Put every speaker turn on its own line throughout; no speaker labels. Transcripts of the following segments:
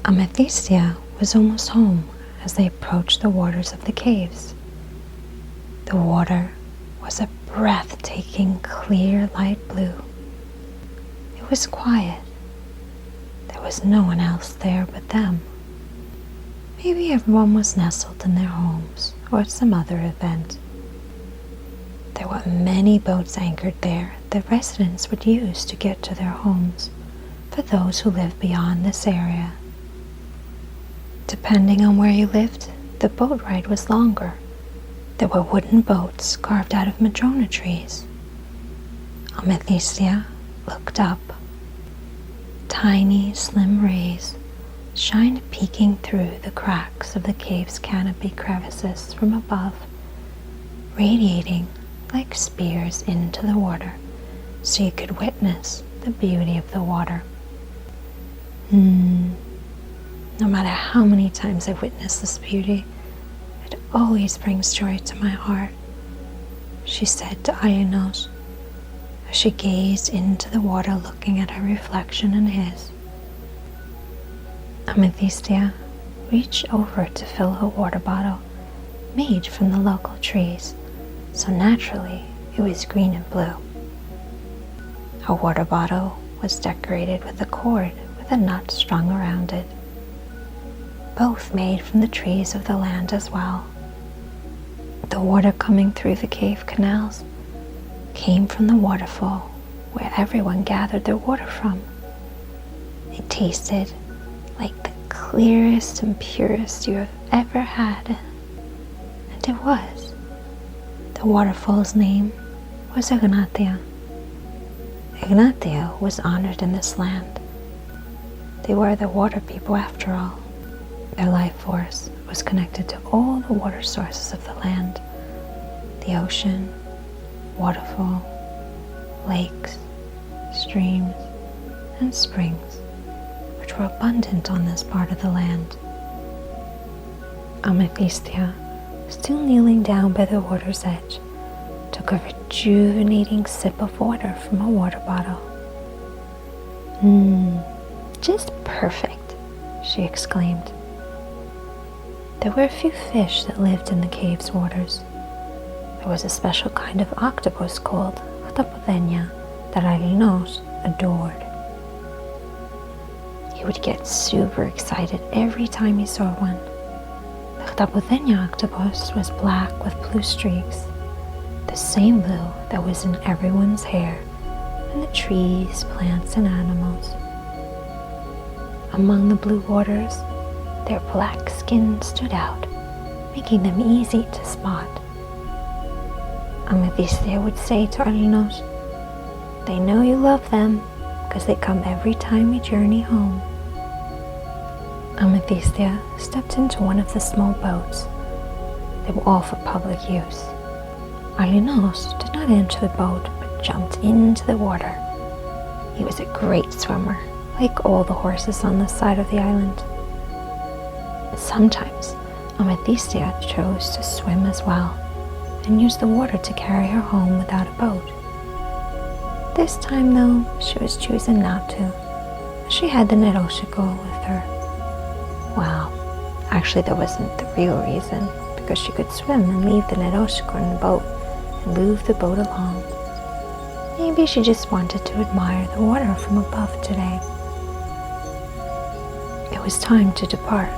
Amethysia was almost home as they approached the waters of the caves. The water was a breathtaking clear light blue. It was quiet. There was no one else there but them. Maybe everyone was nestled in their homes or at some other event. There were many boats anchored there that residents would use to get to their homes for those who lived beyond this area. Depending on where you lived, the boat ride was longer. There were wooden boats carved out of madrona trees. Amethysia looked up. Tiny, slim rays shined peeking through the cracks of the cave's canopy crevices from above, radiating like spears into the water so you could witness the beauty of the water. No matter how many times I've witnessed this beauty, it always brings joy to my heart, she said to Aleks as she gazed into the water looking at her reflection in his. Amethysia reached over to fill her water bottle, made from the local trees, so naturally it was green and blue. Her water bottle was decorated with a cord with a nut strung around it, both made from the trees of the land as well. The water coming through the cave canals came from the waterfall where everyone gathered their water from. It tasted like the clearest and purest you have ever had, and it was. The waterfall's name was Idothea. Idothea was honored in this land. They were the water people after all. Their life force was connected to all the water sources of the land, the ocean, waterfall, lakes, streams, and springs, which were abundant on this part of the land. Amethysia, still kneeling down by the water's edge, took a rejuvenating sip of water from a water bottle. Just perfect, she exclaimed. There were a few fish that lived in the cave's waters. There was a special kind of octopus called Idothea that Aleks adored. He would get super excited every time he saw one. The Idothea octopus was black with blue streaks, the same blue that was in everyone's hair and the trees, plants, and animals. Among the blue waters, their black skin stood out, making them easy to spot. Amethysia would say to Aleks, "They know you love them because they come every time we journey home." Amethysia stepped into one of the small boats. They were all for public use. Aleks did not enter the boat but jumped into the water. He was a great swimmer, like all the horses on the side of the island. Sometimes Amethysia chose to swim as well and used the water to carry her home without a boat. This time though, she was choosing not to. She had the narrated with her. Well, actually that wasn't the real reason, because she could swim and leave the narrated in the boat and move the boat along. Maybe she just wanted to admire the water from above today. It was time to depart.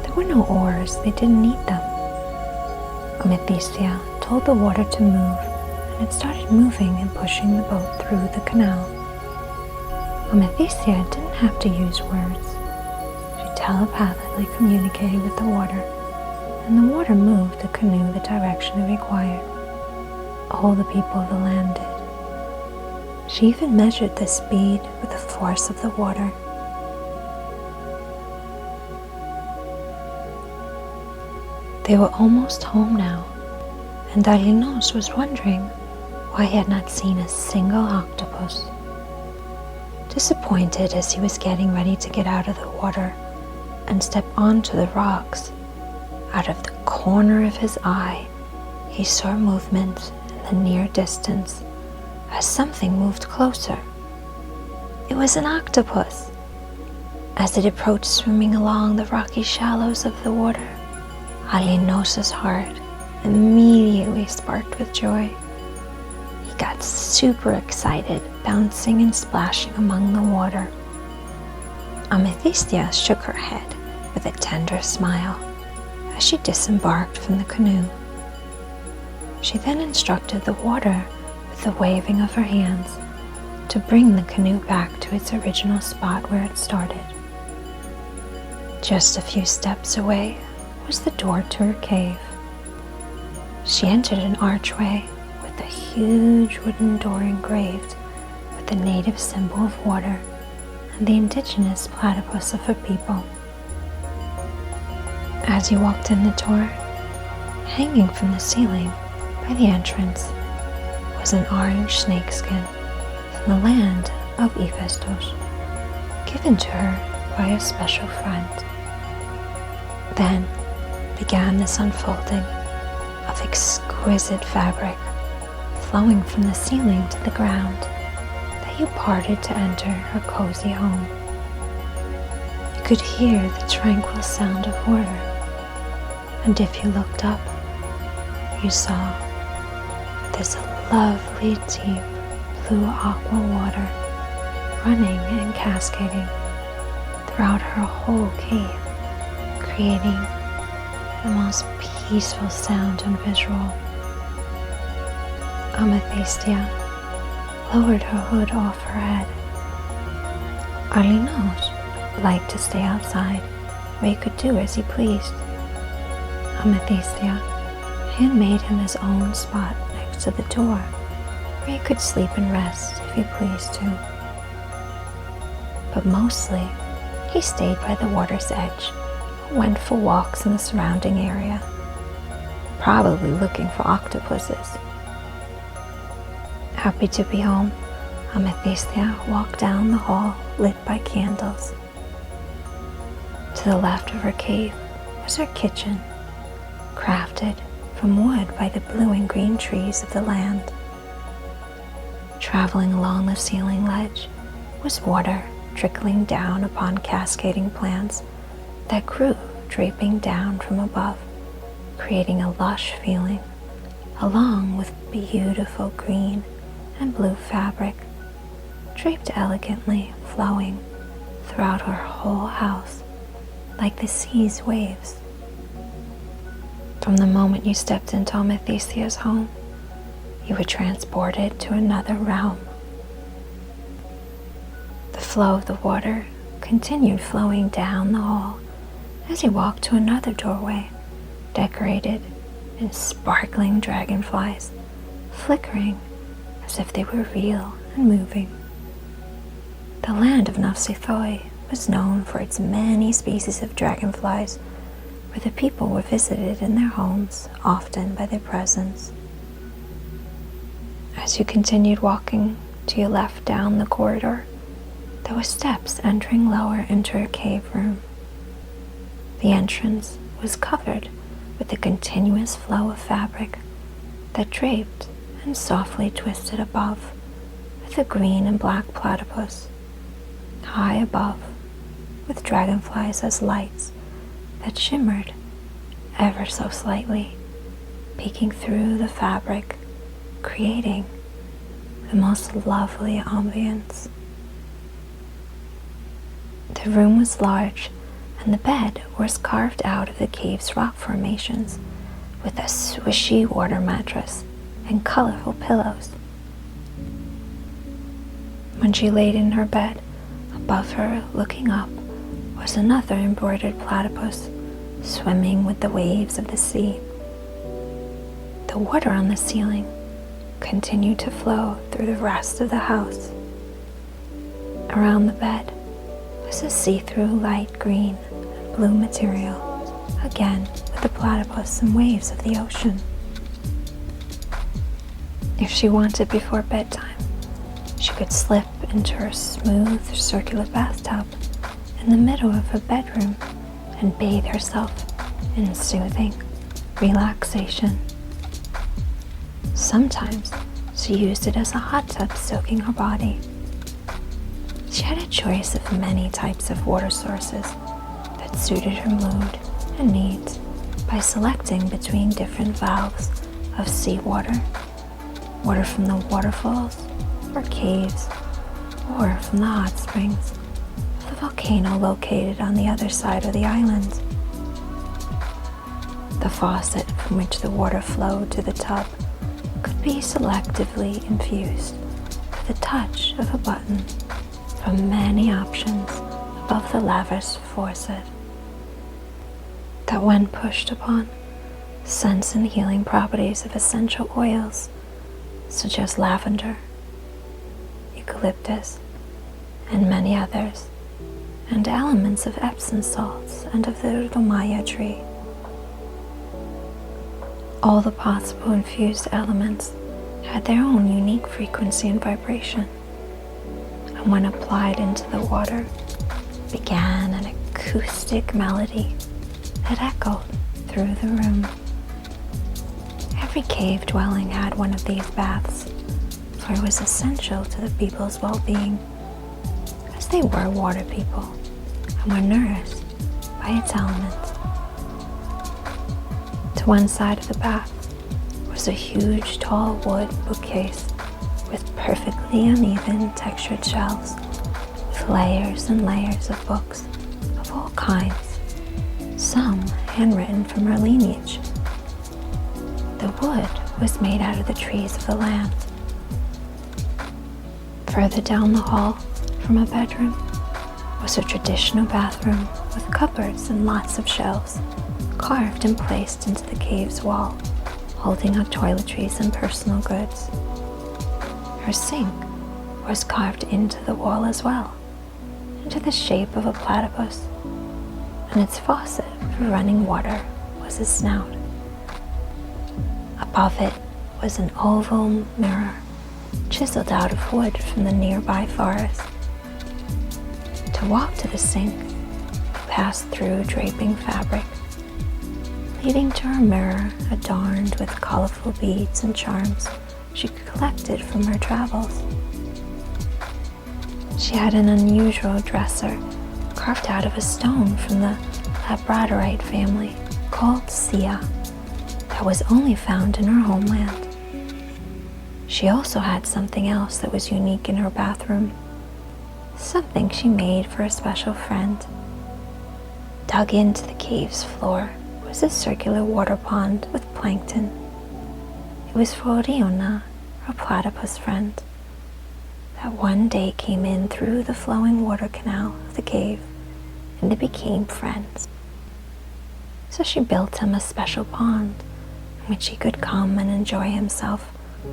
There were no oars, they didn't need them. Amethysia told the water to move, and it started moving and pushing the boat through the canal. Amethysia didn't have to use words. She telepathically communicated with the water, and the water moved the canoe the direction it required. All the people of the land did. She even measured the speed with the force of the water. They were almost home now, and Aleks was wondering why he had not seen a single octopus. Disappointed as he was getting ready to get out of the water and step onto the rocks, out of the corner of his eye, he saw movement in the near distance as something moved closer. It was an octopus. As it approached swimming along the rocky shallows of the water, Alinosa's heart immediately sparked with joy. He got super excited, bouncing and splashing among the water. Amethysta shook her head with a tender smile as she disembarked from the canoe. She then instructed the water with the waving of her hands to bring the canoe back to its original spot where it started. Just a few steps away was the door to her cave. She entered an archway with a huge wooden door engraved with the native symbol of water and the indigenous platypus of her people. As you walked in the door, hanging from the ceiling by the entrance was an orange snakeskin from the land of Iphestos, given to her by a special friend. Then began this unfolding of exquisite fabric flowing from the ceiling to the ground that you parted to enter her cozy home. You could hear the tranquil sound of water, and if you looked up, you saw this lovely deep blue aqua water running and cascading throughout her whole cave, creating the most peaceful sound and visual. Amethysta lowered her hood off her head. Alinos liked to stay outside where he could do as he pleased. Amethysta had made him his own spot next to the door where he could sleep and rest if he pleased to. But mostly he stayed by the water's edge, went for walks in the surrounding area, probably looking for octopuses. Happy to be home, Amethysta walked down the hall lit by candles. To the left of her cave was her kitchen, crafted from wood by the blue and green trees of the land. Traveling along the ceiling ledge was water trickling down upon cascading plants that grew draping down from above, creating a lush feeling, along with beautiful green and blue fabric, draped elegantly, flowing throughout her whole house like the sea's waves. From the moment you stepped into Amethysta's home, you were transported to another realm. The flow of the water continued flowing down the hall as you walked to another doorway, decorated in sparkling dragonflies, flickering as if they were real and moving. The land of Nafsithoi was known for its many species of dragonflies, where the people were visited in their homes, often by their presence. As you continued walking to your left down the corridor, there were steps entering lower into a cave room. The entrance was covered with a continuous flow of fabric that draped and softly twisted above with a green and black platypus, high above, with dragonflies as lights that shimmered ever so slightly, peeking through the fabric, creating the most lovely ambience. The room was large, and the bed was carved out of the cave's rock formations with a swishy water mattress and colorful pillows. When she laid in her bed, above her, looking up, was another embroidered platypus swimming with the waves of the sea. The water on the ceiling continued to flow through the rest of the house. Around the bed was a see-through light green and blue material, again with the platypus and waves of the ocean. If she wanted before bedtime, she could slip into her smooth circular bathtub in the middle of her bedroom and bathe herself in soothing relaxation. Sometimes she used it as a hot tub soaking her body. She had a choice of many types of water sources that suited her mood and needs by selecting between different valves of seawater, water from the waterfalls or caves, or from the hot springs of the volcano located on the other side of the island. The faucet from which the water flowed to the tub could be selectively infused with the touch of a button from many options above the lavish faucet that, when pushed upon, sense and healing properties of essential oils such as lavender, eucalyptus, and many others, and elements of Epsom salts and of the Utomaya tree. All the possible infused elements had their own unique frequency and vibration, and when applied into the water, began an acoustic melody that echoed through the room. Every cave dwelling had one of these baths, for it was essential to the people's well-being, as they were water people and were nourished by its elements. To one side of the bath was a huge tall wood bookcase with perfectly uneven textured shelves, with layers and layers of books of all kinds, some handwritten from her lineage. The wood was made out of the trees of the land. Further down the hall from a bedroom was a traditional bathroom with cupboards and lots of shelves carved and placed into the cave's wall, holding out toiletries and personal goods. Her sink was carved into the wall as well, into the shape of a platypus, and its faucet for running water was a snout. Above it was an oval mirror, chiseled out of wood from the nearby forest. To walk to the sink, we passed through draping fabric, leading to her mirror adorned with colorful beads and charms she collected from her travels. She had an unusual dresser carved out of a stone from the labradorite family called Sia that was only found in her homeland. She also had something else that was unique in her bathroom, something she made for a special friend. Dug into the cave's floor was a circular water pond with plankton. It was for Oriona, her platypus friend, that one day came in through the flowing water canal of the cave, and they became friends. So she built him a special pond in which he could come and enjoy himself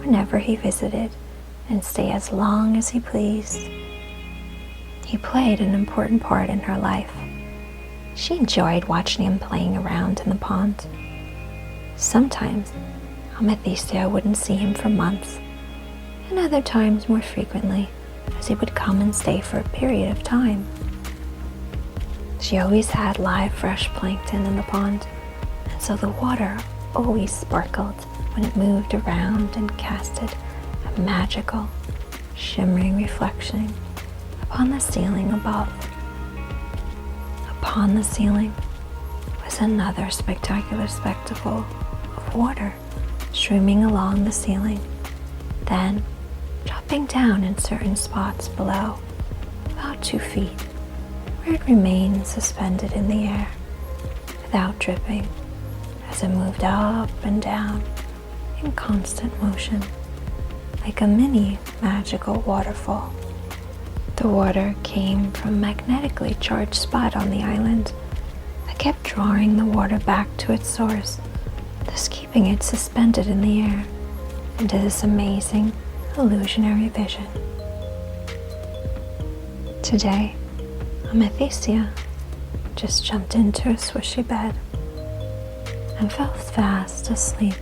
whenever he visited and stay as long as he pleased. He played an important part in her life. She enjoyed watching him playing around in the pond. Sometimes Idothea wouldn't see him for months, and other times more frequently, as he would come and stay for a period of time. She always had live fresh plankton in the pond, and so the water always sparkled when it moved around and casted a magical, shimmering reflection upon the ceiling above. Upon the ceiling was another spectacular spectacle of water streaming along the ceiling, then dropping down in certain spots below, about 2 feet, where it remained suspended in the air without dripping as it moved up and down in constant motion, like a mini magical waterfall. The water came from a magnetically charged spot on the island that kept drawing the water back to its source, thus keeping it suspended in the air into this amazing, illusionary vision. Today, Idothea just jumped into a swishy bed and fell fast asleep.